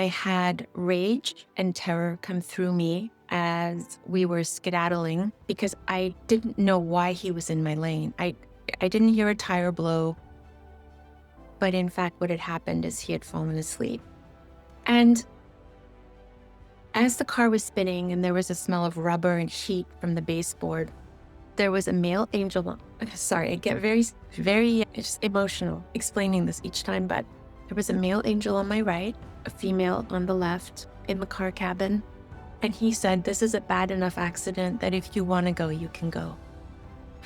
I had rage and terror come through me as we were skedaddling because I didn't know why he was in my lane. I didn't hear a tire blow, but in fact, what had happened is he had fallen asleep. And as the car was spinning and there was a smell of rubber and heat from the baseboard, there was a male angel. Sorry, I get very just emotional explaining this each time, but there was a male angel on my right, a female on the left in the car cabin. And he said, "This is a bad enough accident that if you want to go, you can go."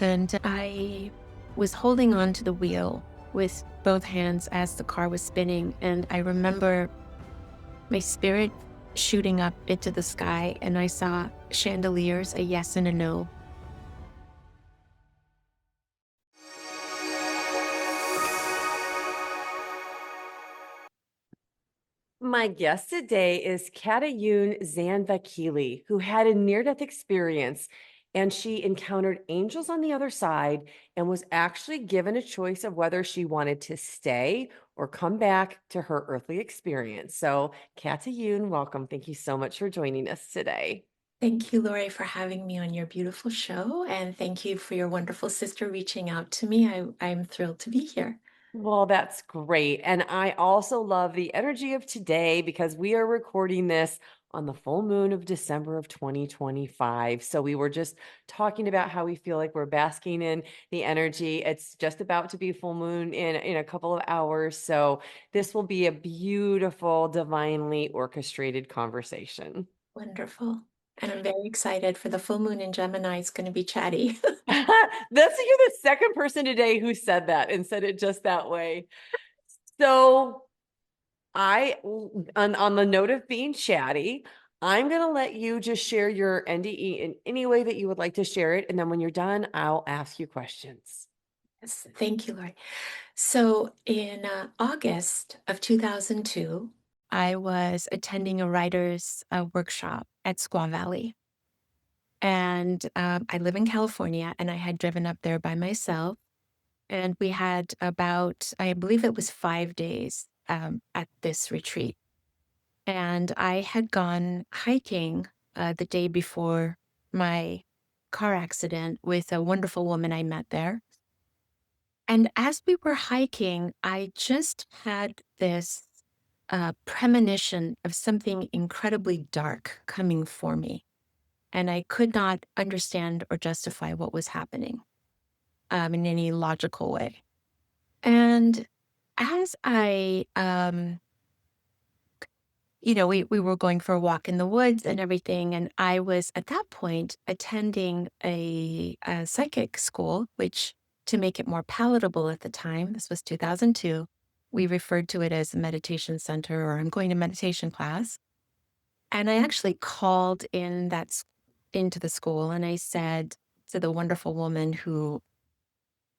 And I was holding on to the wheel with both hands as the car was spinning. And I remember my spirit shooting up into the sky, and I saw chandeliers, a yes and a no. My guest today is Katayoon Zand Vakilie, who had a near-death experience, and she encountered angels on the other side and was actually given a choice of whether she wanted to stay or come back to her earthly experience. So, Katayoon, welcome. Thank you so much for joining us today. Thank you, Laurie, for having me on your beautiful show. And thank you for your wonderful sister reaching out to me. I'm thrilled to be here. Well, that's great. And I also love the energy of today because we are recording this on the full moon of December of 2025. So we were just talking about how we feel like we're basking in the energy. It's just about to be full moon in a couple of hours. So this will be a beautiful, divinely orchestrated conversation. Wonderful. And I'm very excited for the full moon in Gemini. It's going to be chatty. You're the second person today who said that and said it just that way. So I on the note of being chatty, I'm going to let you just share your NDE in any way that you would like to share it. And then when you're done, I'll ask you questions. Yes, thank you, Laurie. So in August of 2002, I was attending a writer's workshop at Squaw Valley. And I live in California, and I had driven up there by myself. And we had about, I believe it was 5 days at this retreat. And I had gone hiking the day before my car accident with a wonderful woman I met there. And as we were hiking, I just had this premonition of something incredibly dark coming for me. And I could not understand or justify what was happening in any logical way. And as we were going for a walk in the woods and everything. And I was at that point attending a psychic school, which to make it more palatable at the time, this was 2002, we referred to it as a meditation center, or I'm going to meditation class. And I actually called into the school, and I said to the wonderful woman who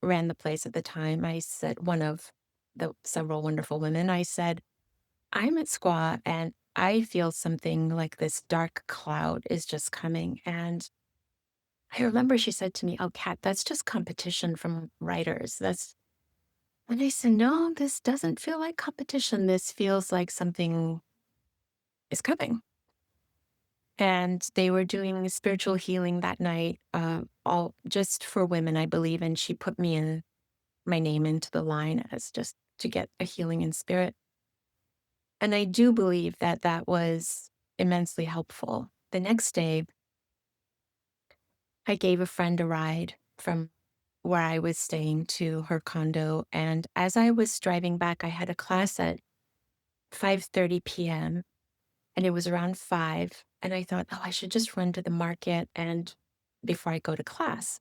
ran the place at the time, I said, one of the several wonderful women, I said, "I'm at Squaw and I feel something like this dark cloud is just coming." And I remember she said to me, "Oh, Kat, that's just competition from writers. That's," and I said, "No, this doesn't feel like competition. This feels like something is coming." And they were doing spiritual healing that night, all just for women, I believe. And she put me in my name into the line as just to get a healing in spirit. And I do believe that that was immensely helpful. The next day, I gave a friend a ride from where I was staying to her condo. And as I was driving back, I had a class at 5:30 p.m. and it was around 5. And I thought, oh, I should just run to the market and before I go to class.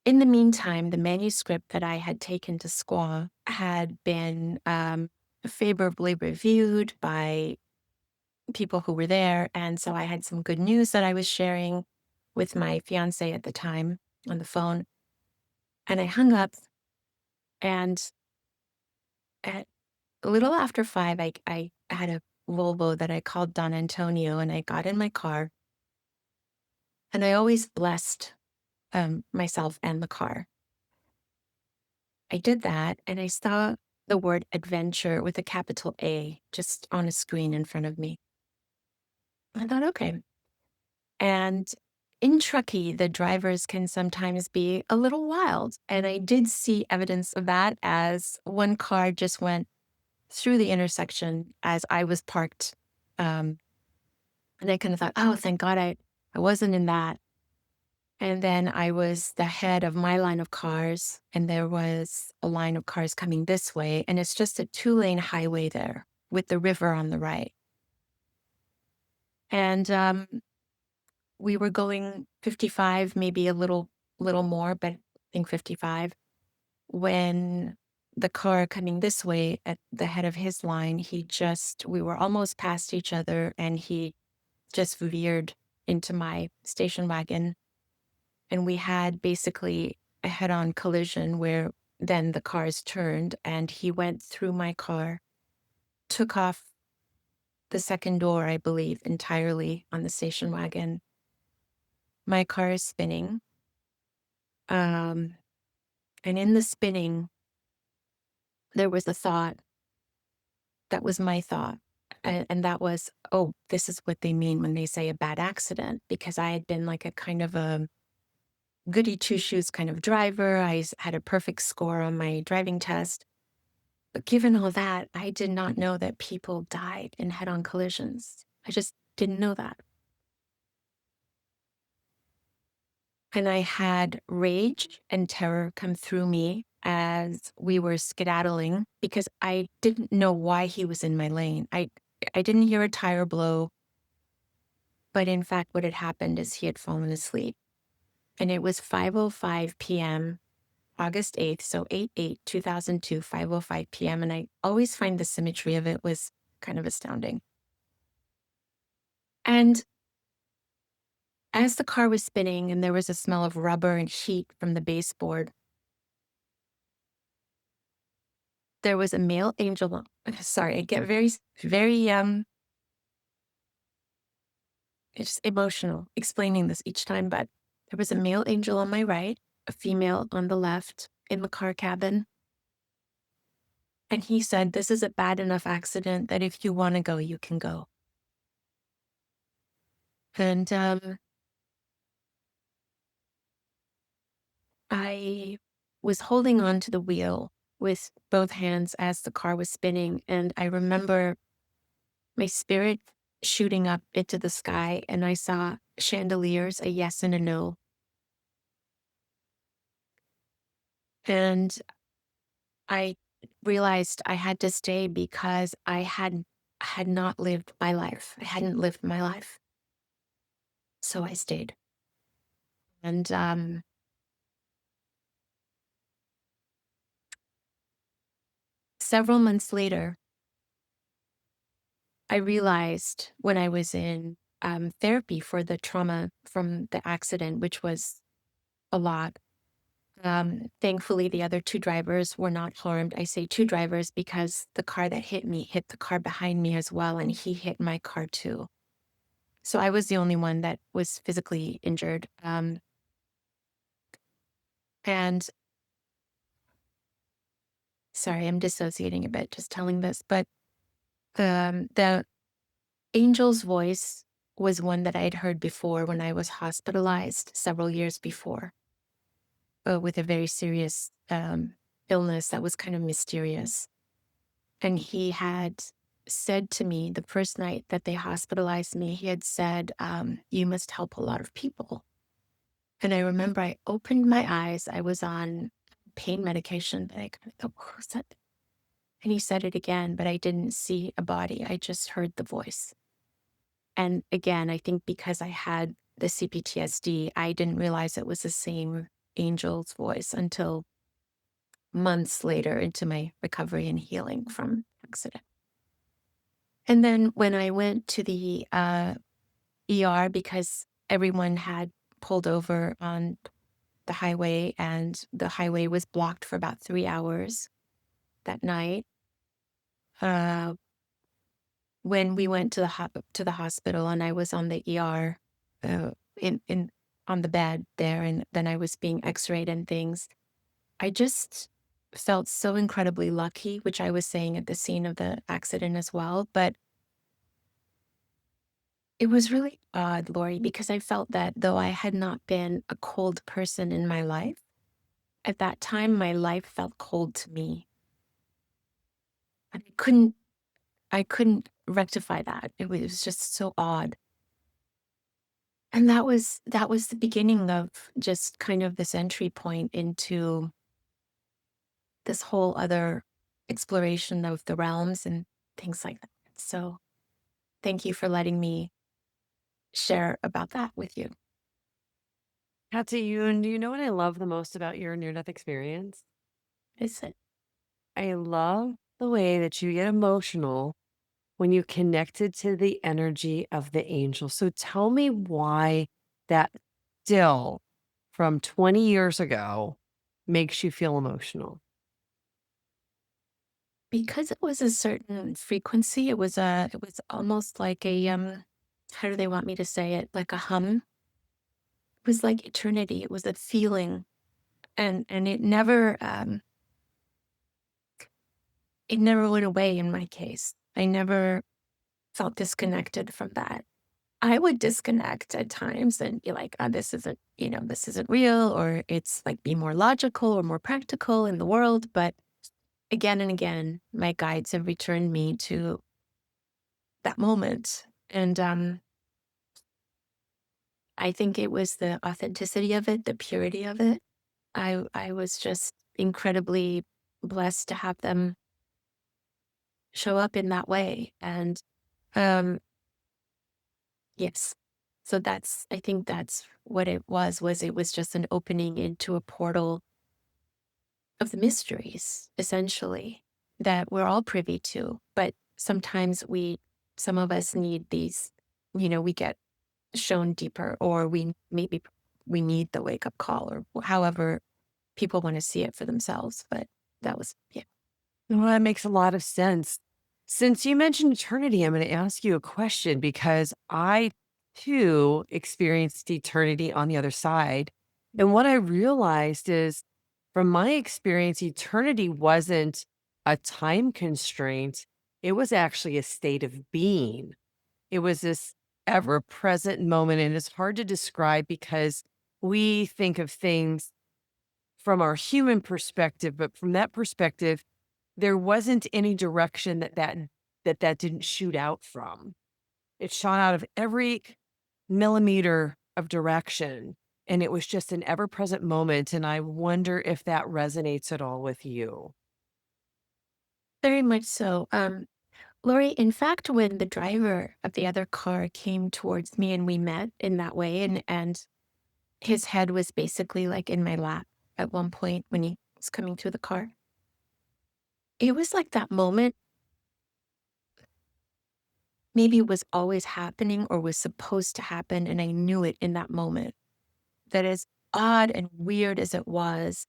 In the meantime, the manuscript that I had taken to Squaw had been favorably reviewed by people who were there. And so I had some good news that I was sharing with my fiance at the time on the phone. And I hung up, and at a little after 5, I had a Volvo that I called Don Antonio, and I got in my car, and I always blessed myself and the car. I did that, and I saw the word adventure with a capital A just on a screen in front of me. I thought, okay. And in Truckee, the drivers can sometimes be a little wild. And I did see evidence of that as one car just went through the intersection as I was parked. Um, and I kind of thought, oh, thank God I wasn't in that. And then I was the head of my line of cars, and there was a line of cars coming this way. And it's just a 2-lane highway there with the river on the right. And we were going 55, maybe a little more, but I think 55, when the car coming this way at the head of his line, we were almost past each other, and he just veered into my station wagon. And we had basically a head-on collision where then the cars turned and he went through my car, took off the second door, I believe, entirely on the station wagon. My car is spinning. Um, and in the spinning, there was a thought that was my thought. And that was, oh, this is what they mean when they say a bad accident, because I had been like a kind of a goody two shoes kind of driver. Had a perfect score on my driving test. But given all that, I did not know that people died in head on collisions. I just didn't know that. And I had rage and terror come through me as we were skedaddling because I didn't know why he was in my lane. I didn't hear a tire blow, but in fact, what had happened is he had fallen asleep. And it was 5:05 p.m., August 8th, so 8/8/2002, 5:05 p.m. And I always find the symmetry of it was kind of astounding. And as the car was spinning and there was a smell of rubber and heat from the baseboard, there was a male angel. Sorry, I get very it's emotional explaining this each time, but there was a male angel on my right, a female on the left in the car cabin. And he said, "This is a bad enough accident that if you want to go, you can go." And I was holding on to the wheel with both hands as the car was spinning. And I remember my spirit shooting up into the sky, and I saw chandeliers, a yes and a no. And I realized I had to stay because I had not lived my life. I hadn't lived my life. So I stayed. And several months later, I realized when I was in therapy for the trauma from the accident, which was a lot. Thankfully, the other two drivers were not harmed. I say two drivers because the car that hit me hit the car behind me as well, and he hit my car too. So I was the only one that was physically injured. And sorry, I'm dissociating a bit just telling this, but the angel's voice was one that I had heard before when I was hospitalized several years before, with a very serious illness that was kind of mysterious. And he had said to me the first night that they hospitalized me, he had said, "You must help a lot of people." And I remember I opened my eyes. I was on pain medication, but I kind of thought, who's that? And he said it again, but I didn't see a body. I just heard the voice. And again, I think because I had the CPTSD, I didn't realize it was the same angel's voice until months later into my recovery and healing from accident. And then when I went to the ER because everyone had pulled over on the highway and the highway was blocked for about 3 hours that night. Uh, when we went to to the hospital and I was on the ER, in on the bed there, and then I was being X-rayed and things, I just felt so incredibly lucky, which I was saying at the scene of the accident as well. But it was really odd, Lori, because I felt that though I had not been a cold person in my life, at that time, my life felt cold to me. And I couldn't rectify that. It was just so odd. And that was the beginning of just kind of this entry point into this whole other exploration of the realms and things like that. So thank you for letting me share about that with you. Katayoon, do you know what I love the most about your near-death experience? Is it? I love the way that you get emotional when you connected to the energy of the angel. So tell me why that still from 20 years ago makes you feel emotional. Because it was a certain frequency, it was almost like a how do they want me to say it? Like a hum. It was like eternity. It was a feeling. And it never went away in my case. I never felt disconnected from that. I would disconnect at times and be like, oh, this isn't, this isn't real, or it's like be more logical or more practical in the world. But again and again, my guides have returned me to that moment. And I think it was the authenticity of it, the purity of it. I was just incredibly blessed to have them show up in that way. And um yes. So I think that's what it was just an opening into a portal of the mysteries, essentially, that we're all privy to. But sometimes some of us need these, we get shown deeper, or we need the wake up call, or however people want to see it for themselves. But yeah. Well, that makes a lot of sense. Since you mentioned eternity, I'm going to ask you a question because I too experienced eternity on the other side. And what I realized is from my experience, eternity wasn't a time constraint, it was actually a state of being. It was this ever present moment. And it's hard to describe because we think of things from our human perspective, but from that perspective, there wasn't any direction that didn't shoot out from. It shot out of every millimeter of direction, and it was just an ever-present moment, and I wonder if that resonates at all with you. Very much so. Lori, in fact, when the driver of the other car came towards me and we met in that way, and his head was basically like in my lap at one point when he was coming to the car. It was like that moment maybe was always happening or was supposed to happen, and I knew it in that moment. That as odd and weird as it was,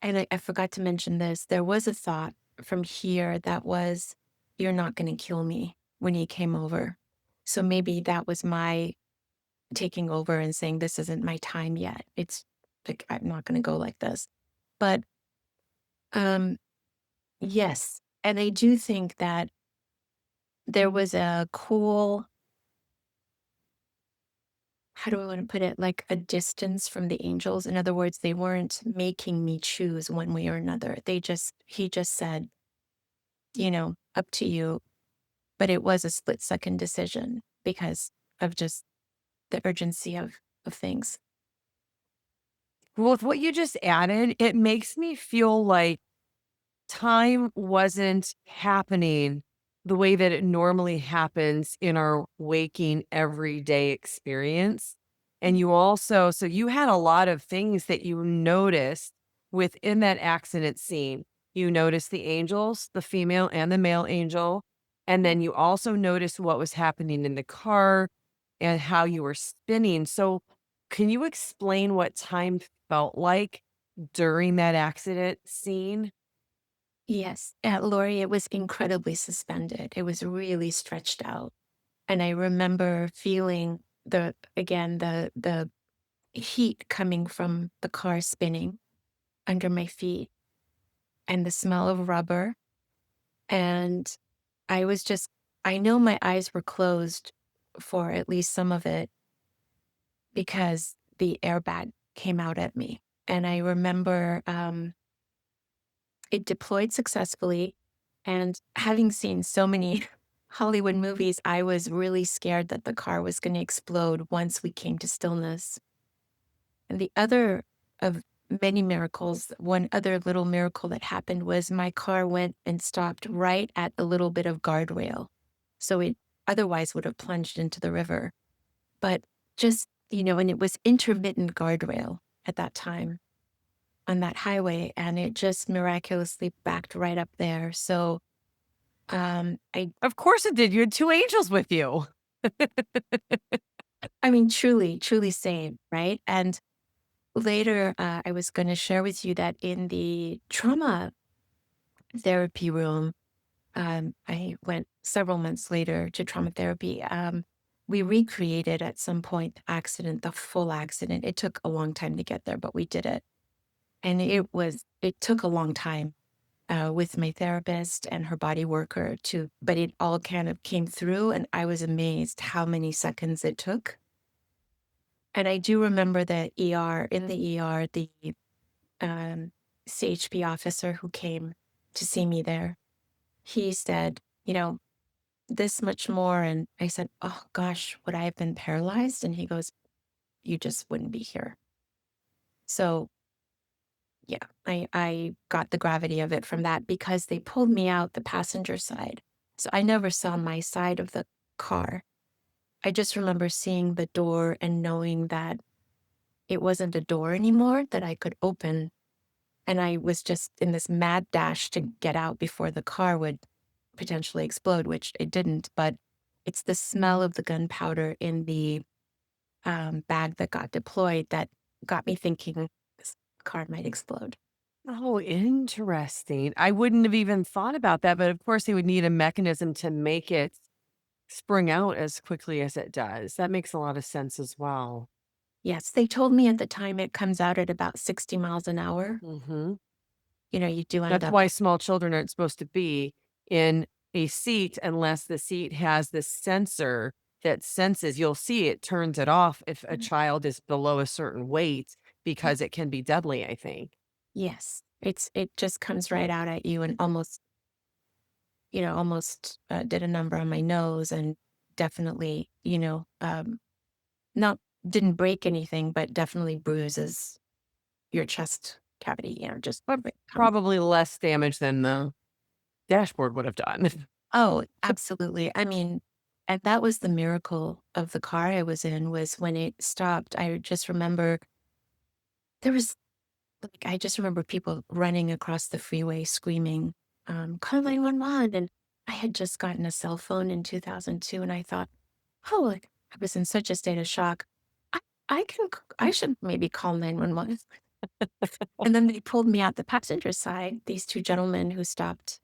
and I forgot to mention this, there was a thought from here that was, "You're not gonna kill me," when he came over. So maybe that was my taking over and saying, "This isn't my time yet. It's like, I'm not gonna go like this." But, um, yes, and I do think that there was a cool, how do I wanna put it? Like, a distance from the angels. In other words, they weren't making me choose one way or another. He just said, "Up to you." But it was a split-second decision because of just the urgency of things. Well, with what you just added, it makes me feel like time wasn't happening the way that it normally happens in our waking everyday experience. And you also, so you had a lot of things that you noticed within that accident scene. You noticed the angels, the female and the male angel. And then you also noticed what was happening in the car and how you were spinning. So, can you explain what time felt like during that accident scene? Yes, Lori, it was incredibly suspended. It was really stretched out. And I remember feeling the heat coming from the car spinning under my feet. and the smell of rubber. And I was just, I know my eyes were closed for at least some of it because the airbag came out at me. And I remember it deployed successfully. And having seen so many Hollywood movies, I was really scared that the car was going to explode once we came to stillness. And the other of many miracles, one other little miracle that happened was my car went and stopped right at a little bit of guardrail. So it otherwise would have plunged into the river. But just, and it was intermittent guardrail at that time on that highway, and it just miraculously backed right up there. So Of course it did. You had two angels with you. I mean, truly, truly saved, right? And later, I was going to share with you that in the trauma therapy room, I went several months later to trauma therapy. We recreated at some point the accident, the full accident. It took a long time to get there, but we did it. And it took a long time with my therapist and her body worker but it all kind of came through. And I was amazed how many seconds it took. And I do remember in the ER, the um, CHP officer who came to see me there, he said, this much more. And I said, oh gosh, would I have been paralyzed? And he goes, you just wouldn't be here. So yeah, I got the gravity of it from that because they pulled me out the passenger side. So I never saw my side of the car. I just remember seeing the door and knowing that it wasn't a door anymore that I could open. And I was just in this mad dash to get out before the car would potentially explode, which it didn't. But it's the smell of the gunpowder in the bag that got deployed that got me thinking this car might explode. Oh, interesting. I wouldn't have even thought about that, but of course they would need a mechanism to make it spring out as quickly as it does. That makes a lot of sense as well. Yes, they told me at the time it comes out at about 60 miles an hour. Hmm. You do end That's up, why small children aren't supposed to be in a seat unless the seat has this sensor that senses. You'll see it turns it off if a child is below a certain weight because it can be deadly, I think. yes, it just comes right out at you and almost did a number on my nose and definitely, not didn't break anything, but definitely bruises your chest cavity, just But come. probably less damage than the dashboard would have done. Oh, absolutely. I mean, and that was the miracle of the car I was in was when it stopped. I just remember there was I just remember people running across the freeway screaming, call 911. And I had just gotten a cell phone in 2002 and I thought, oh, like I was in such a state of shock. I, I should maybe call 911. And then they pulled me out the passenger side, these two gentlemen who stopped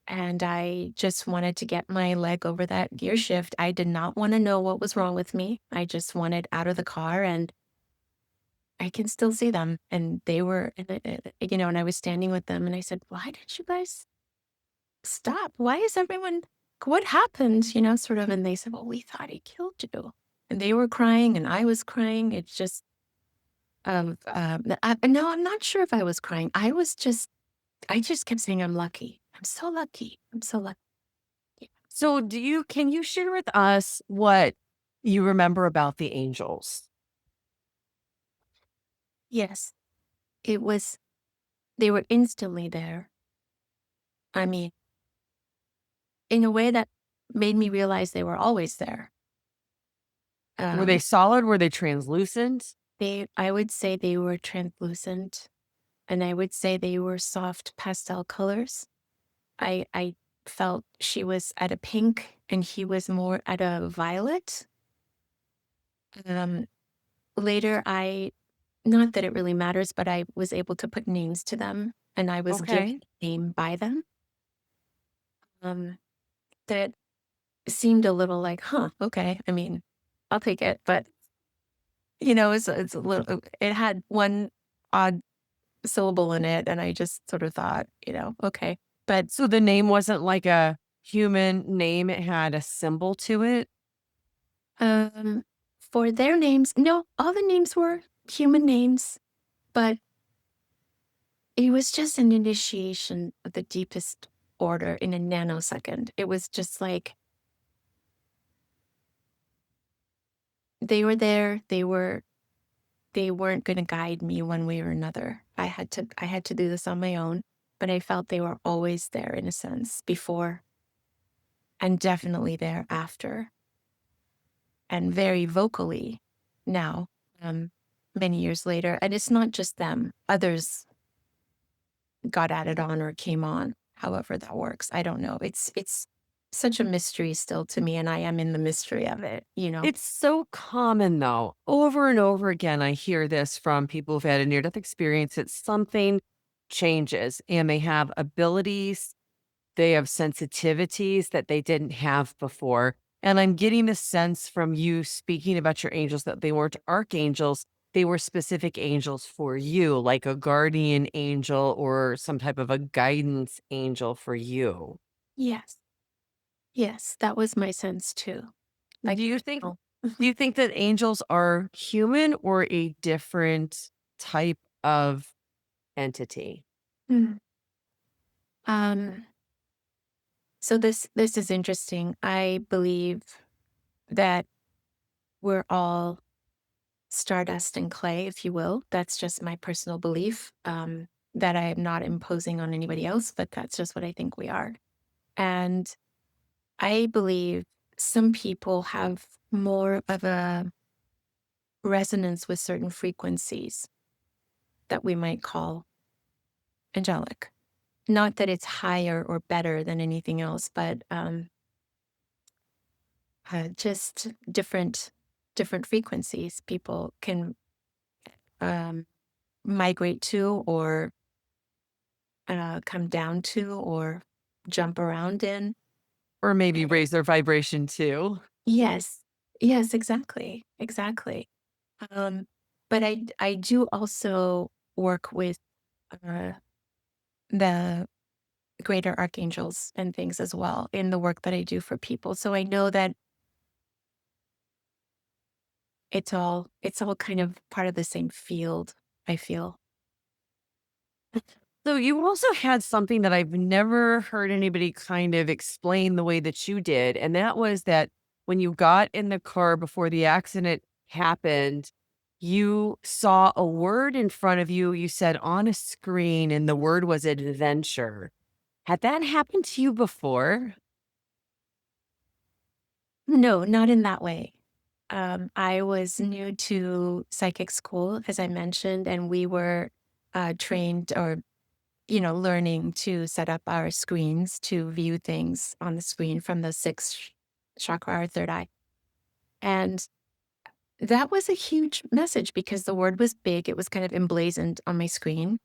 and I just wanted to get my leg over that gear shift. I did not want to know what was wrong with me. I just wanted out of the car and I can still see them. And they were, and I was standing with them and I said, why did you guys stop? Why is everyone, what happened? Sort of. And they said, well, we thought he killed you. And they were crying and I was crying. It's just, no, I'm not sure if I was crying. I just kept saying, I'm lucky. I'm so lucky. I'm so lucky. So can you share with us what you remember about the angels? Yes, it was, they were instantly there. I mean, in a way that made me realize they were always there. Were they Um, solid? Were they translucent? I would say they were translucent and I would say they were soft pastel colors. I felt she was at a pink and he was more at a violet. Um, later, not that it really matters, but I was able to put names to them and I was given Okay. a name by them. Um, that seemed a little like, huh, okay. I mean, I'll take it. But, it's a little, it had one odd syllable in it, and I just sort of thought, okay. But So the name wasn't like a human name, it had a symbol to it? um, for their names, no, all the names were human names, but it was just an initiation of the deepest order in a nanosecond. It was just like they were there. They weren't going to guide me one way or another. I had to do this on my own, but I felt they were always there in a sense before and definitely there after and very vocally now, um, many years later. And it's not just them, others got added on or came on, however that works. I don't know. It's such a mystery still to me, and I am in the mystery of it. It's so common though. Over and over again, I hear this from people who've had a near death experience that something changes and they have abilities, they have sensitivities that they didn't have before. And I'm getting the sense from you speaking about your angels that they weren't archangels, they were specific angels for you, like a guardian angel or some type of a guidance angel for you. Yes. Yes, that was my sense too. Like, Do you think oh, do you think that angels are human or a different type of entity? mm. Um, so this is interesting. I believe that we're all stardust and clay, if you will. That's just my personal belief. That I am not imposing on anybody else, but that's just what I think we are. And I believe some people have more of a resonance with certain frequencies that we might call angelic. Not that it's higher or better than anything else, but just different frequencies people can um, migrate to or come down to or jump around in. Or maybe raise their vibration too? Yes, yes, exactly, exactly. Um, but I do also work with uh, the greater archangels and things as well in the work that I do for people. So I know that it's all kind of part of the same field, I feel. So you also had something that I've never heard anybody kind of explain the way that you did, and that was that when you got in the car before the accident happened, you saw a word in front of you, you said on a screen, and the word was adventure. Had that happened to you before? No, not in that way. I was new to psychic school, as I mentioned, and we were trained or, learning to set up our screens to view things on the screen from the sixth chakra, our third eye. And that was a huge message because the word was big. It was kind of emblazoned on my screen.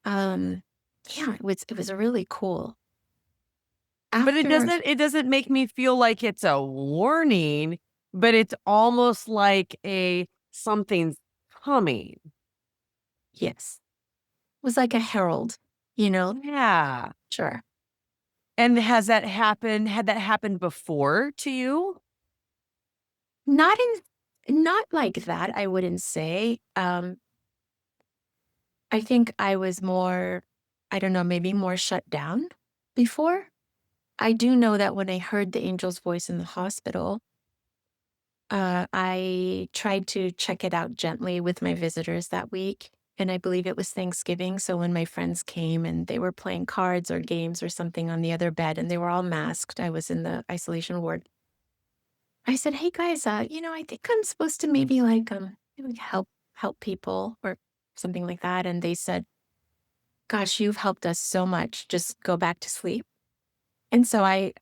Um, yeah, it was really cool. But it After, doesn't make me feel like it's a warning, but it's almost like a something's coming. yes, it was like a herald, you know? Yeah. Sure. And had that happened before to you? Not like that, I wouldn't say. I think I was more, I don't know, maybe more shut down before. I do know that when I heard the angel's voice in the hospital, I tried to check it out gently with my visitors that week. And I believe it was Thanksgiving. So when my friends came and they were playing cards or games or something on the other bed and they were all masked, I was in the isolation ward. I said, "Hey guys, I think I'm supposed to maybe maybe help people or something like that." And they said, "Gosh, you've helped us so much. Just go back to sleep." And so I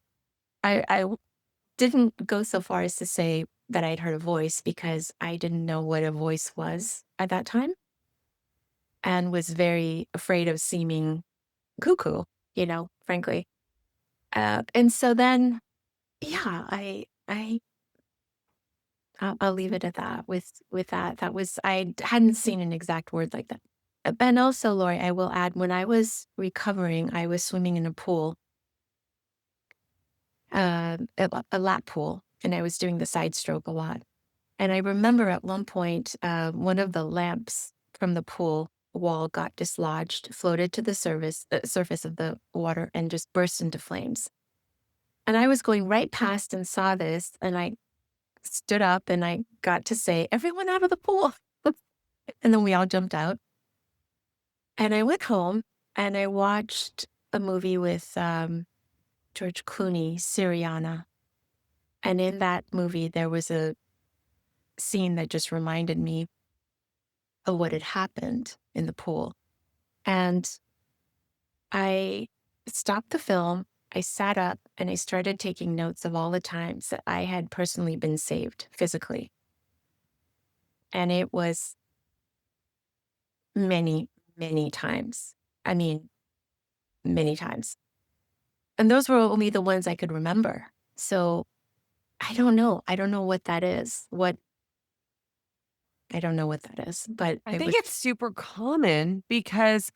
didn't go so far as to say that I'd heard a voice because I didn't know what a voice was at that time and was very afraid of seeming cuckoo, frankly. And so then, yeah, I'll leave it at that. With that, that was I hadn't seen an exact word like that. And also, Laurie, I will add, when I was recovering, I was swimming in a pool, a lap pool, and I was doing the side stroke a lot. And I remember at one point, one of the lamps from the pool wall got dislodged, floated to the surface of the water, and just burst into flames. And I was going right past and saw this, and I stood up and I got to say, "Everyone out of the pool." And then we all jumped out. And I went home and I watched a movie with George Clooney, Syriana. And in that movie, there was a scene that just reminded me of what had happened in the pool. And I stopped the film. I sat up and I started taking notes of all the times that I had personally been saved physically. And it was many, many times. I mean, many times. And those were only the ones I could remember. So I don't know. I don't know what that is. I don't know what that is, but I it think was, it's super common because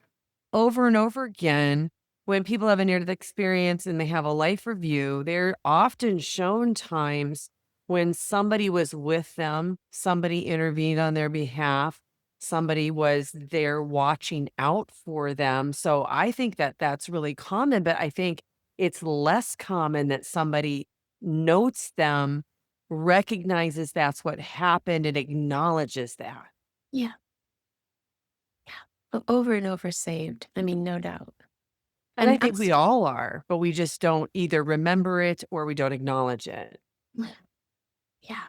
over and over again, when people have a near death experience and they have a life review, they're often shown times when somebody was with them, somebody intervened on their behalf, somebody was there watching out for them. So I think that that's really common, but I think it's less common that somebody notes them, recognizes that's what happened, and acknowledges that. yeah, over and over saved. I mean, no doubt. And And I think we all are, but we just don't either remember it or we don't acknowledge it. yeah,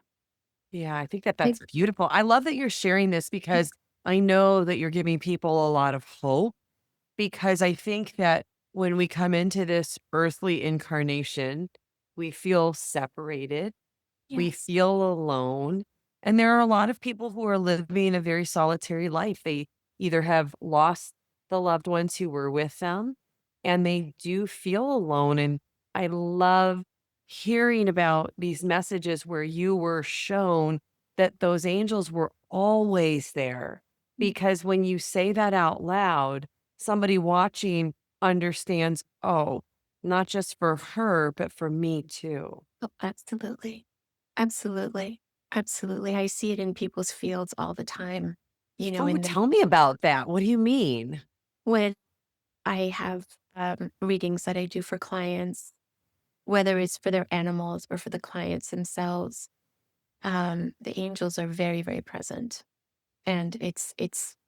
Yeah, I think that that's it, beautiful. I love that you're sharing this because I know that you're giving people a lot of hope because I think that when we come into this earthly incarnation, we feel separated. We yes, feel alone. And there are a lot of people who are living a very solitary life. They either have lost the loved ones who were with them and they do feel alone. And I love hearing about these messages where you were shown that those angels were always there. Because when you say that out loud, somebody watching understands, oh, not just for her, but for me too. oh, absolutely. Absolutely. Absolutely. I see it in people's fields all the time. Oh, In the tell me about that. What do you mean? when I have readings that I do for clients, whether it's for their animals or for the clients themselves, the angels are very, very present, and it's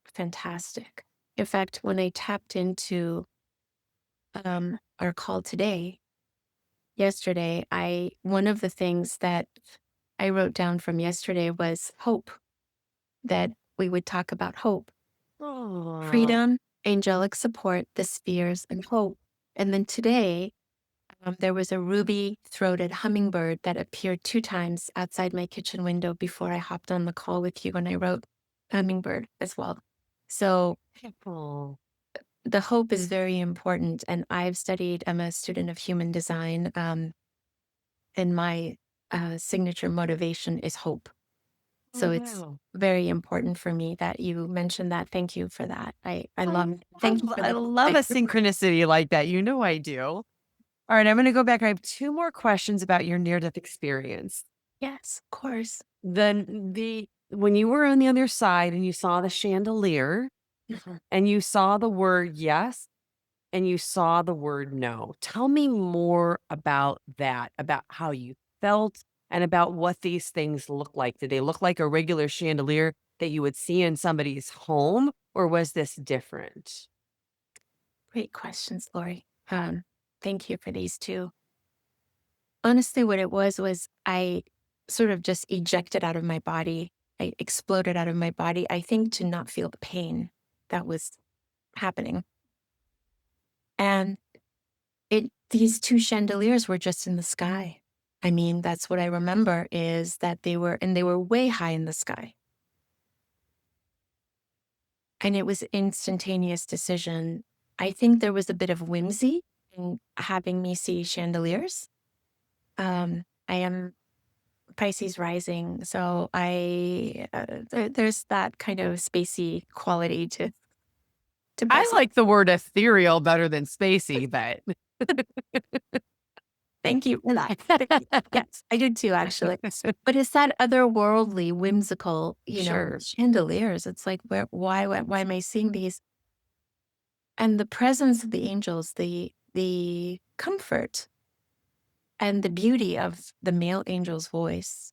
fantastic. In fact, when I tapped into our call today, yesterday, I one of the things that I wrote down from yesterday was hope. That we would talk about hope, Oh, freedom, angelic support, the spheres, and hope. And then today, there was a ruby throated hummingbird that appeared 2 times outside my kitchen window before I hopped on the call with you, and I wrote hummingbird as well. So beautiful. the hope is very important. And I'm a student of human design, and my signature motivation is hope. Oh, So it's wow. very important for me that you mentioned that. Thank you for that. I I love thank you for I the love a synchronicity like that. You know I do. All right, I'm going to go back. I have two more questions about your near death experience. Yes, of course. Then the when you were on the other side and you saw the chandelier Mhm. and you saw the word yes and you saw the word no. Tell me more about that, about how you felt and about what these things look like. Did they look like a regular chandelier that you would see in somebody's home, or was this different? Great questions, Lori. Thank you for these two. Honestly, what it was I sort of just ejected out of my body. I exploded out of my body, I think to not feel the pain that was happening. And these two chandeliers were just in the sky. I mean, that's what I remember is that they were way high in the sky. And it was instantaneous decision. I think there was a bit of whimsy in having me see chandeliers. I am Pisces rising, so there's that kind of spacey quality to. to I present. like the word ethereal better than spacey, but Thank you for that. Thank you. Yes, I did too, actually. But it's that otherworldly, whimsical, sure. chandeliers. It's like, why am I seeing these? And the presence of the angels, the comfort and the beauty of the male angel's voice.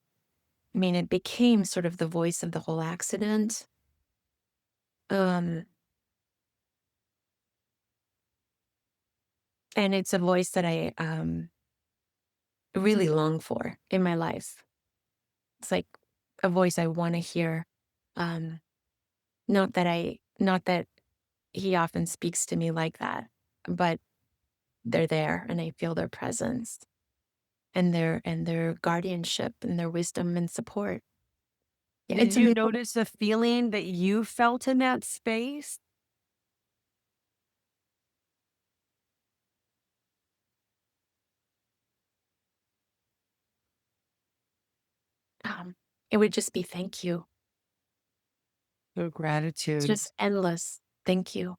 I mean, it became sort of the voice of the whole accident. Um, and it's a voice that I really long for in my life. It's like a voice I want to hear. Um, not that he often speaks to me like that, but they're there and I feel their presence and their guardianship and their wisdom and support. Yeah, Did it's you amazing. notice a feeling that you felt in that space? Um, it would just be thank you. Oh, It's gratitude. just endless thank you.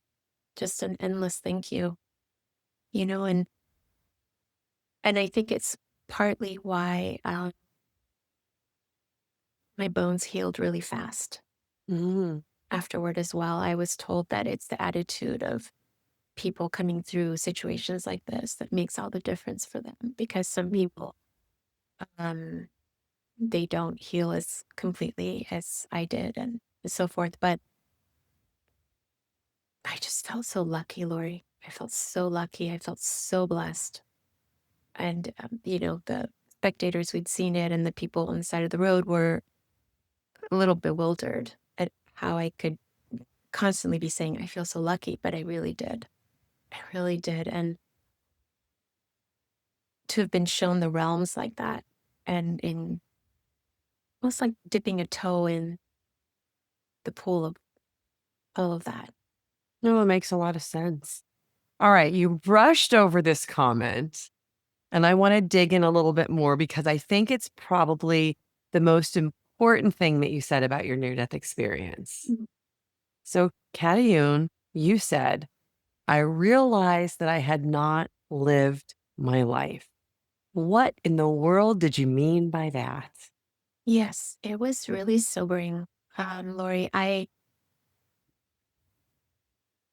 Just an endless thank you. You know, and I think it's partly why my bones healed really fast Mm. afterward as well. I was told that it's the attitude of people coming through situations like this that makes all the difference for them because some people um they don't heal as completely as I did and so forth. But I just felt so lucky, Lori. I felt so lucky. I felt so blessed. And, the spectators who'd seen it and the people on the side of the road were a little bewildered at how I could constantly be saying, I feel so lucky, but I really did. I really did. And to have been shown the realms like that and in almost like dipping a toe in the pool of all of that. No, it makes a lot of sense. All right, you brushed over this comment, and I want to dig in a little bit more because I think it's probably the most important thing that you said about your near death experience. Mm. So, Katayoon, you said, I realized that I had not lived my life. What in the world did you mean by that? Yes, it was really sobering, Lori.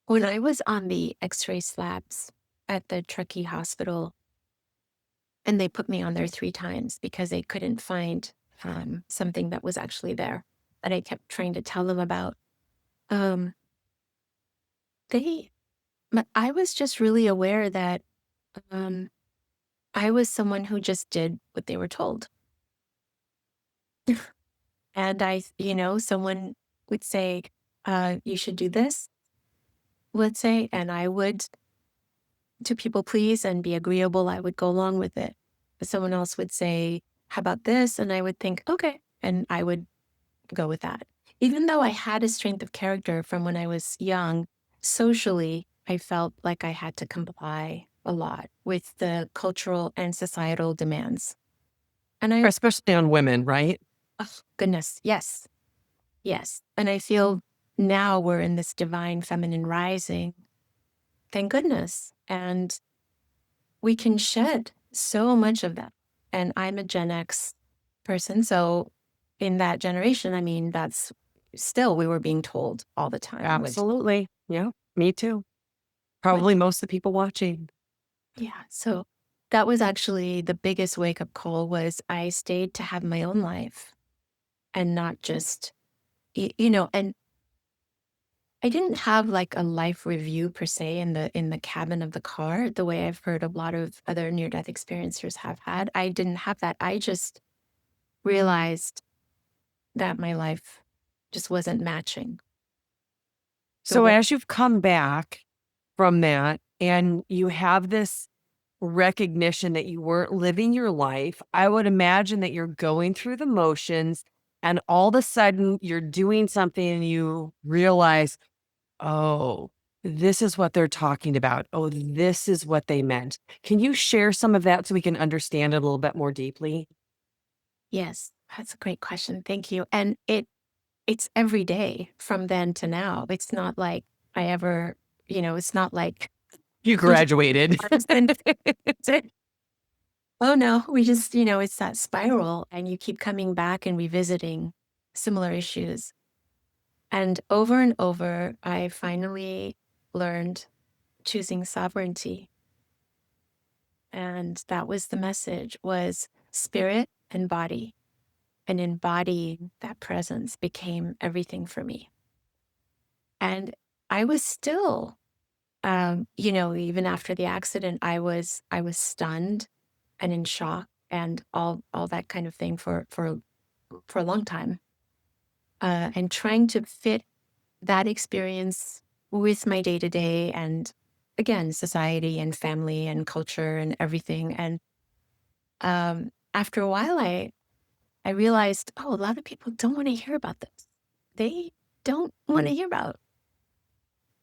When I was on the X-ray slabs at the Truckee Hospital, and they put me on there 3 times because they couldn't find something that was actually there that I kept trying to tell them about. Um, they, I was just really aware that um, I was someone who just did what they were told. And someone would say, you should do this, let's say, and I would, to people please and be agreeable, I would go along with it. But someone else would say, how about this? And I would think, okay. And I would go with that. Even though I had a strength of character from when I was young, socially, I felt like I had to comply a lot with the cultural and societal demands. And Especially on women, right? oh, goodness, yes, yes. And I feel now we're in this divine feminine rising. Thank goodness. And we can shed so much of that. And I'm a Gen X person. So in that generation, I mean, that's still we were being told all the time, which, Absolutely. Yeah, me too. but Probably most of the people watching. yeah. So that was actually the biggest wake up call was I stayed to have my own life and not just, and I didn't have like a life review per se in the cabin of the car, the way I've heard a lot of other near death experiencers have had. I didn't have that. I just realized that my life just wasn't matching the So way. as you've come back from that and you have this recognition that you weren't living your life, I would imagine that you're going through the motions and all of a sudden you're doing something and you realize, oh, this is what they're talking about. Oh, this is what they meant. Can you share some of that so we can understand it a little bit more deeply? Yes, that's a great question. Thank you. And it's every day from then to now. It's not like I ever it's not like You you just graduated. once and that's it. Oh no, we just, it's that spiral and you keep coming back and revisiting similar issues. And over, I finally learned choosing sovereignty. And that was the message was spirit and body. And embodying that presence became everything for me. And I was still, even after the accident, I was stunned and in shock and all that kind of thing for a long time. And trying to fit that experience with my day to day and again, society and family and culture and everything. And after a while, I realized, oh, a lot of people don't want to hear about this. They don't want to hear about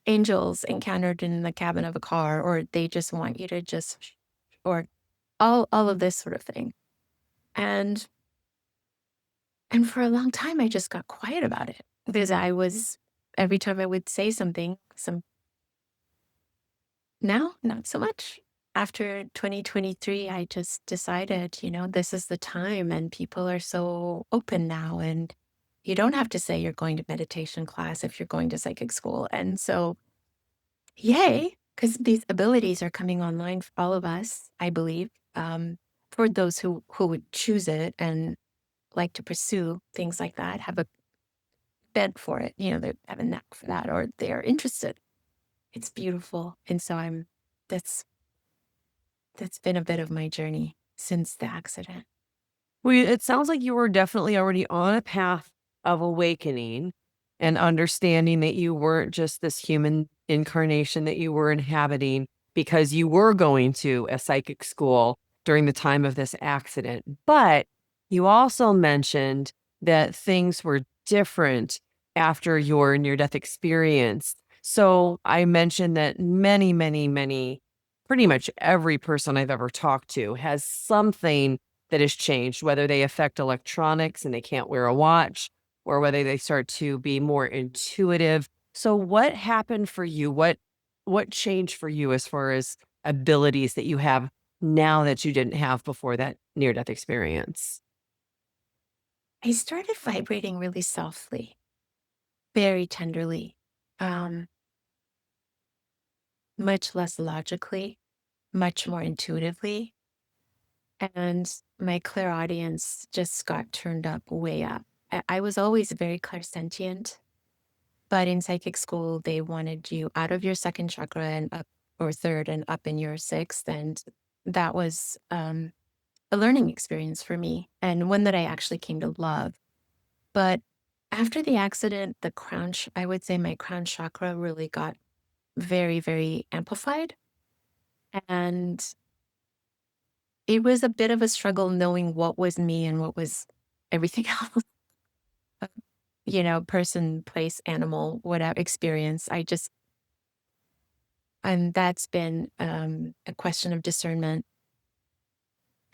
angels encountered in the cabin of a car, or they just want you to or all of this sort of thing. And and for a long time, I just got quiet about it because every time I would say something, now, not so much. After 2023, I just decided, this is the time and people are so open now. And you don't have to say you're going to meditation class if you're going to psychic school. And so, yay, because these abilities are coming online for all of us, I believe, for those who would choose it and like to pursue things like that, have a bed for it, they have a knack for that, or they're interested. It's beautiful. And so that's That's been a bit of my journey since the accident. Well, it sounds like you were definitely already on a path of awakening and understanding that you weren't just this human incarnation that you were inhabiting because you were going to a psychic school during the time of this accident. But you also mentioned that things were different after your near death experience. So I mentioned that many, many, many, pretty much every person I've ever talked to has something that has changed, whether they affect electronics and they can't wear a watch or whether they start to be more intuitive. So what happened for you? What changed for you as far as abilities that you have now that you didn't have before that near death experience? I started vibrating really softly, very tenderly, um, much less logically, much more intuitively. And my clairaudience just got turned up way up. I was always very clairsentient, but in psychic school, they wanted you out of your second chakra and up, or third and up in your sixth. And that was a learning experience for me and one that I actually came to love. But after the accident, I would say my crown chakra really got very, very amplified. And it was a bit of a struggle knowing what was me and what was everything else. Person, place, animal, whatever experience. And that's been a question of discernment.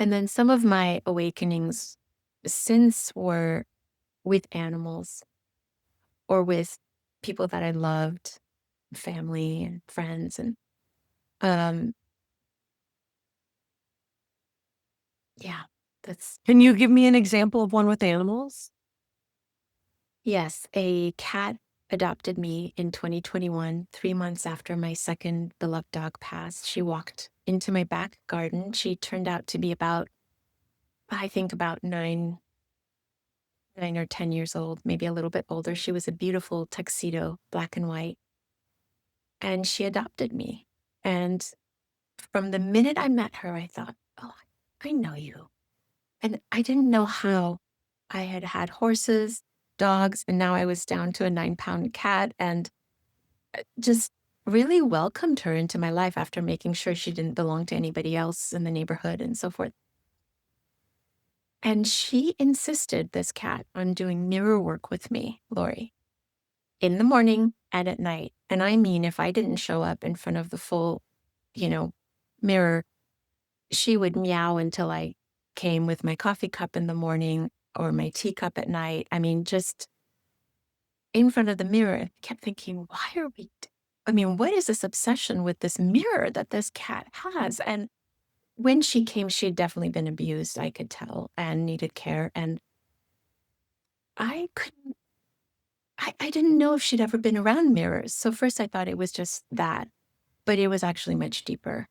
And then some of my awakenings since were with animals or with people that I loved, family and friends. And um, yeah, that's, Can you give me an example of one with animals? yes, a cat adopted me in 2021, 3 months after my second beloved dog passed. She walked into my back garden. She turned out to be I think about 9 or 10 years old, maybe a little bit older. She was a beautiful tuxedo, black and white, and she adopted me. And from the minute I met her, I thought, oh, I know you. And I didn't know how. I had had horses, dogs, and now I was down to a 9-pound cat and just really welcomed her into my life after making sure she didn't belong to anybody else in the neighborhood and so forth. And she insisted, this cat, on doing mirror work with me, Laurie, in the morning and at night. And I mean, if I didn't show up in front of the full, you know, mirror, she would meow until I came with my coffee cup in the morning or my teacup at night. I mean, just in front of the mirror. I kept thinking, why are we? I mean, what is this obsession with this mirror that this cat has? And when she came, she had definitely been abused, I could tell, and needed care. And I couldn't, I didn't know if she'd ever been around mirrors. So first I thought it was just that, but it was actually much deeper.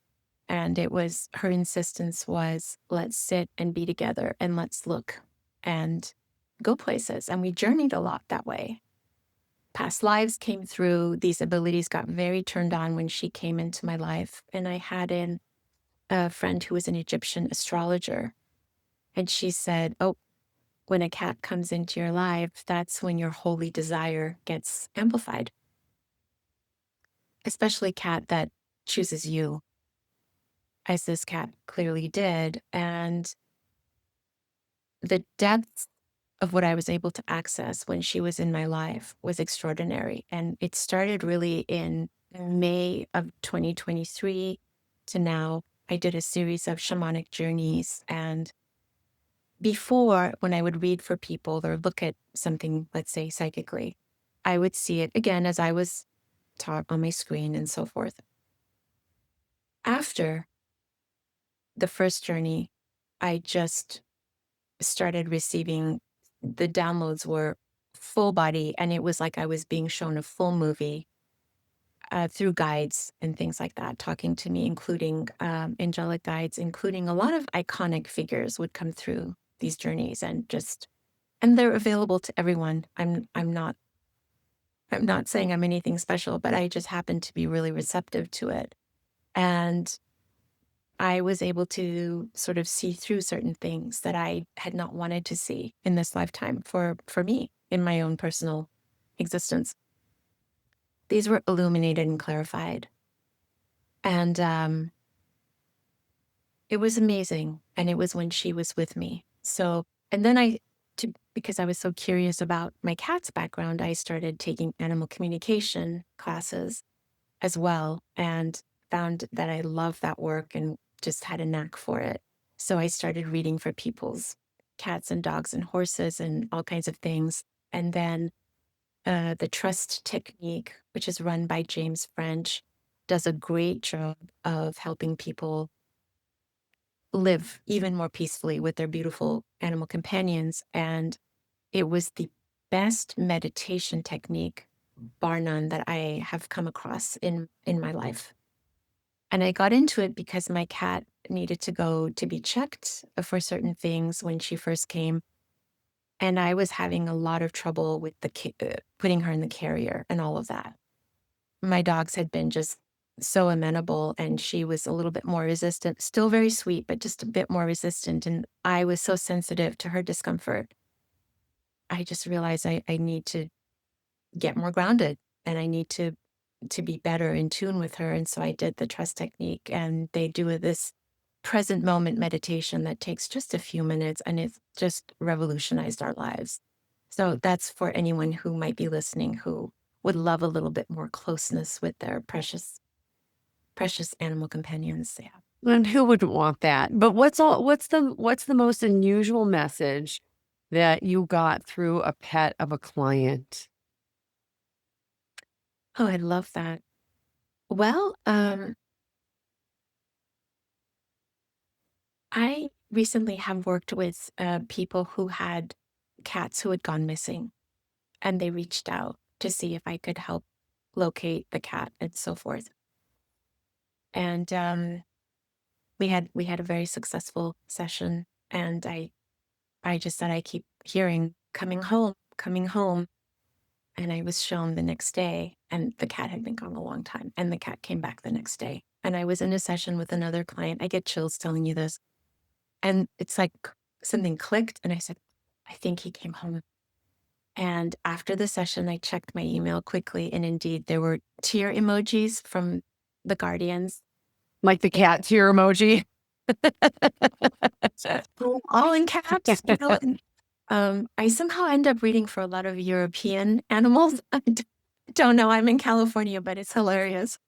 And it was her insistence was, let's sit and be together and let's look and go places. And we journeyed a lot that way. Past lives came through. These abilities got very turned on when she came into my life. And I had in a friend who was an Egyptian astrologer. And she said, oh, when a cat comes into your life, that's when your holy desire gets amplified, especially a cat that chooses you, as this cat clearly did. And the depth of what I was able to access when she was in my life was extraordinary. And it started really in May of 2023 to now. I did a series of shamanic journeys. And before, when I would read for people or look at something, let's say psychically, I would see it again as I was taught on my screen and so forth. After the first journey, I just started receiving the downloads were full body, and it was like I was being shown a full movie through guides and things like that, talking to me, including angelic guides, including a lot of iconic figures would come through these journeys, and they're available to everyone. I'm not saying I'm anything special, but I just happen to be really receptive to it. And I was able to sort of see through certain things that I had not wanted to see in this lifetime for me in my own personal existence. These were illuminated and clarified. And it was amazing. And it was when she was with me. So, and then because I was so curious about my cat's background, I started taking animal communication classes as well, and found that I loved that work and just had a knack for it. So I started reading for people's cats and dogs and horses and all kinds of things. And then the trust technique, which is run by James French, does a great job of helping people live even more peacefully with their beautiful animal companions. And it was the best meditation technique, bar none, that I have come across in my life. And I got into it because my cat needed to go to be checked for certain things when she first came. And I was having a lot of trouble with putting her in the carrier and all of that. My dogs had been just so amenable, and she was a little bit more resistant, still very sweet, but just a bit more resistant. And I was so sensitive to her discomfort. I just realized I need to get more grounded, and I need to be better in tune with her. And so I did the trust technique, and they do this present moment meditation that takes just a few minutes, and it's just revolutionized our lives. So that's for anyone who might be listening who would love a little bit more closeness with their precious animal companions. Yeah. And who wouldn't want that? But what's the most unusual message that you got through a pet of a client? Oh, I love that. Well, I recently have worked with people who had cats who had gone missing, and they reached out to see if I could help locate the cat and so forth. And we had a very successful session, and I just said I keep hearing coming home, and I was shown the next day, and the cat had been gone a long time, and the cat came back the next day. And I was in a session with another client. I get chills telling you this, and it's like something clicked, and I said, I think he came home. And after the session, I checked my email quickly, and indeed, there were tear emojis from the guardians. Like the cat tear emoji? All in caps, and, I somehow end up reading for a lot of European animals. Don't know, I'm in California, but it's hilarious.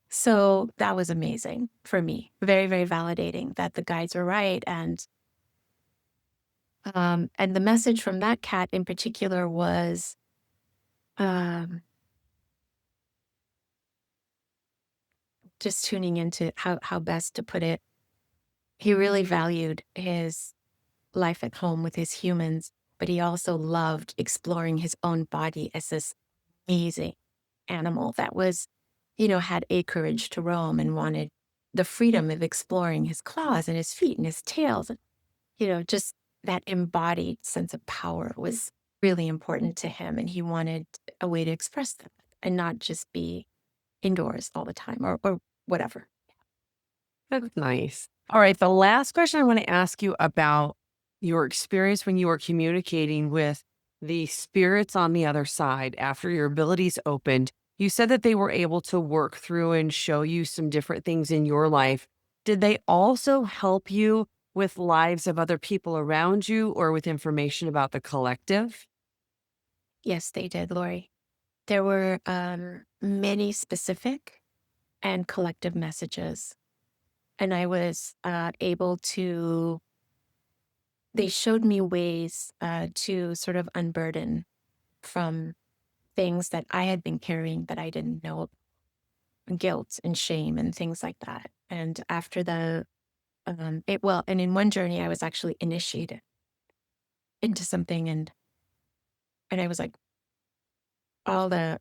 So that was amazing for me. Very, very validating that the guides were right. And the message from that cat in particular was, um, just tuning into how best to put it. He really valued his life at home with his humans, but he also loved exploring his own body as this amazing animal that was, had acreage to roam and wanted the freedom of exploring his claws and his feet and his tails. Just that embodied sense of power was really important to him. And he wanted a way to express that and not just be indoors all the time or whatever. That's nice. All right. The last question I want to ask you about your experience when you were communicating with the spirits on the other side after your abilities opened. You said that they were able to work through and show you some different things in your life. Did they also help you with lives of other people around you or with information about the collective? Yes, they did, Lori. There were many specific and collective messages. And I was able to, they showed me ways to sort of unburden from things that I had been carrying that I didn't know, guilt and shame and things like that. And after and in one journey, I was actually initiated into something, and I was like, all the,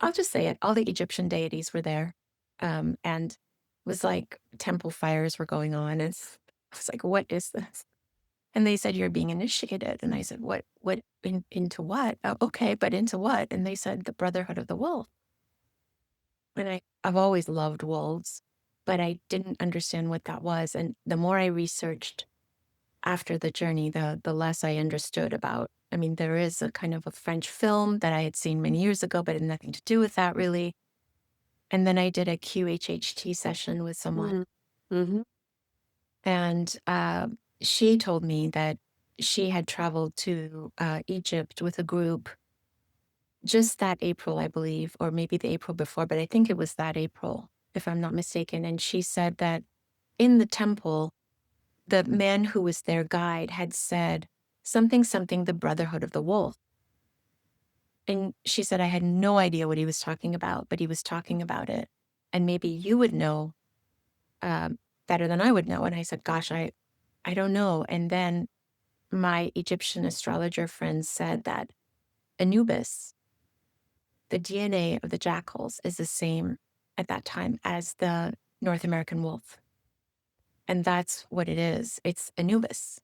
I'll just say it, all the Egyptian deities were there. And it was like temple fires were going on. And I was like, what is this? And they said, you're being initiated. And I said, into what? Oh, okay, but into what? And they said, the Brotherhood of the Wolf. And I've always loved wolves, but I didn't understand what that was. And the more I researched after the journey, the less I understood about. I mean, there is a kind of a French film that I had seen many years ago, but it had nothing to do with that really. And then I did a QHHT session with someone, Mm-hmm. and she told me that she had traveled to Egypt with a group just that April, I believe, or maybe the April before, but I think it was that April, if I'm not mistaken. And she said that in the temple, the man who was their guide had said something, something, the Brotherhood of the Wolf. And she said, I had no idea what he was talking about, but he was talking about it. And maybe you would know um, better than I would know. And I said, gosh, I don't know. And then my Egyptian astrologer friend said that Anubis, the DNA of the jackals, is the same at that time as the North American wolf. And that's what it is. It's Anubis.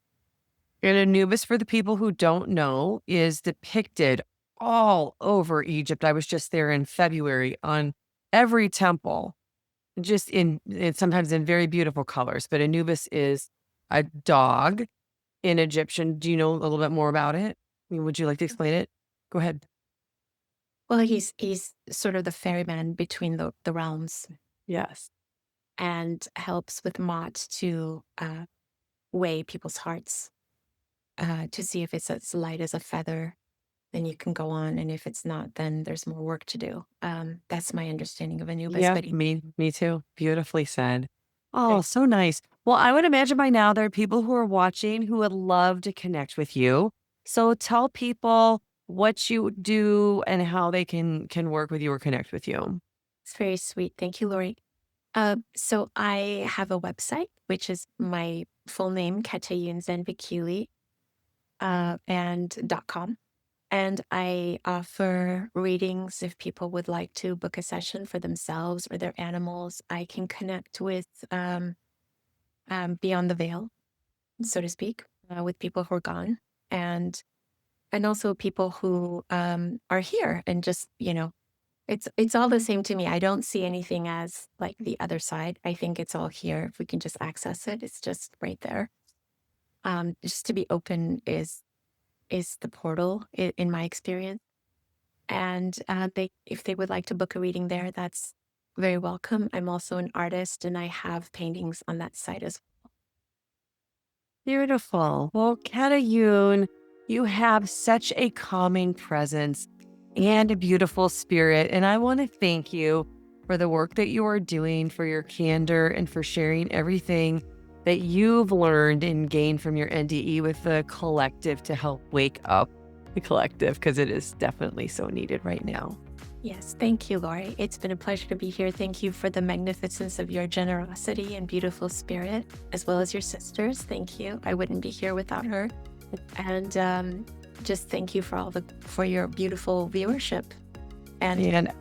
And Anubis, for the people who don't know, is depicted all over Egypt. I was just there in February on every temple, just sometimes in very beautiful colors. But Anubis is a dog in Egyptian. Do you know a little bit more about it? I mean, would you like to explain it? Go ahead. Well, he's sort of the ferryman between the realms Yes. and helps with Mott to weigh people's hearts to see if it's as light as a feather, then you can go on. And if it's not, then there's more work to do. That's my understanding of Anubis. Yeah, But me too. Beautifully said. Oh, he, so nice. Well, I would imagine by now there are people who are watching who would love to connect with you. So tell people what you do and how they can work with you or connect with you. it's very sweet. Thank you, Laurie. So I have a website, which is my full name, Katayoon Zand Vakilie, and .com. And I offer readings if people would like to book a session for themselves or their animals. I can connect with beyond the veil, so to speak, with people who are gone, and also people who are here and just it's all the same to me. I don't see anything as like the other side. I think it's all here. If we can just access it, it's just right there. Just to be open is the portal in my experience. And if they would like to book a reading there, that's very welcome. I'm also an artist, and I have paintings on that site as well. Beautiful. Well, Katayoon, you have such a calming presence and a beautiful spirit. And I want to thank you for the work that you are doing, for your candor, and for sharing everything that you've learned and gained from your NDE with the collective to help wake up the collective, because it is definitely so needed right now. Yes, thank you, Laurie. It's been a pleasure to be here. Thank you for the magnificence of your generosity and beautiful spirit, as well as your sisters. Thank you. I wouldn't be here without her. And just thank you for for your beautiful viewership. And And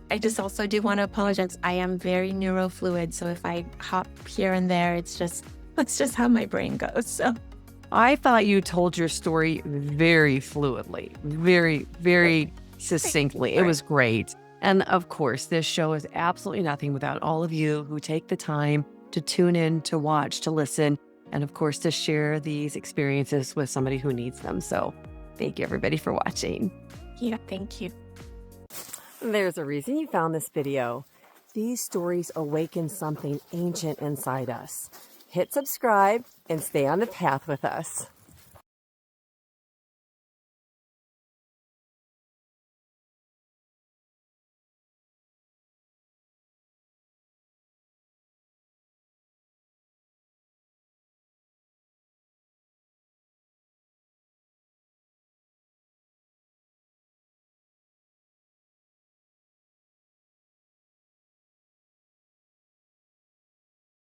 I just also do want to apologize. I am very neurofluid, so if I hop here and there, that's just how my brain goes. So I thought you told your story very fluidly, very, very succinctly. It right. was great. And of course, this show is absolutely nothing without all of you who take the time to tune in, to watch, to listen, and of course, to share these experiences with somebody who needs them. So thank you, everybody, for watching. Yeah, thank you. There's a reason you found this video. These stories awaken something ancient inside us. Hit subscribe and stay on the path with us.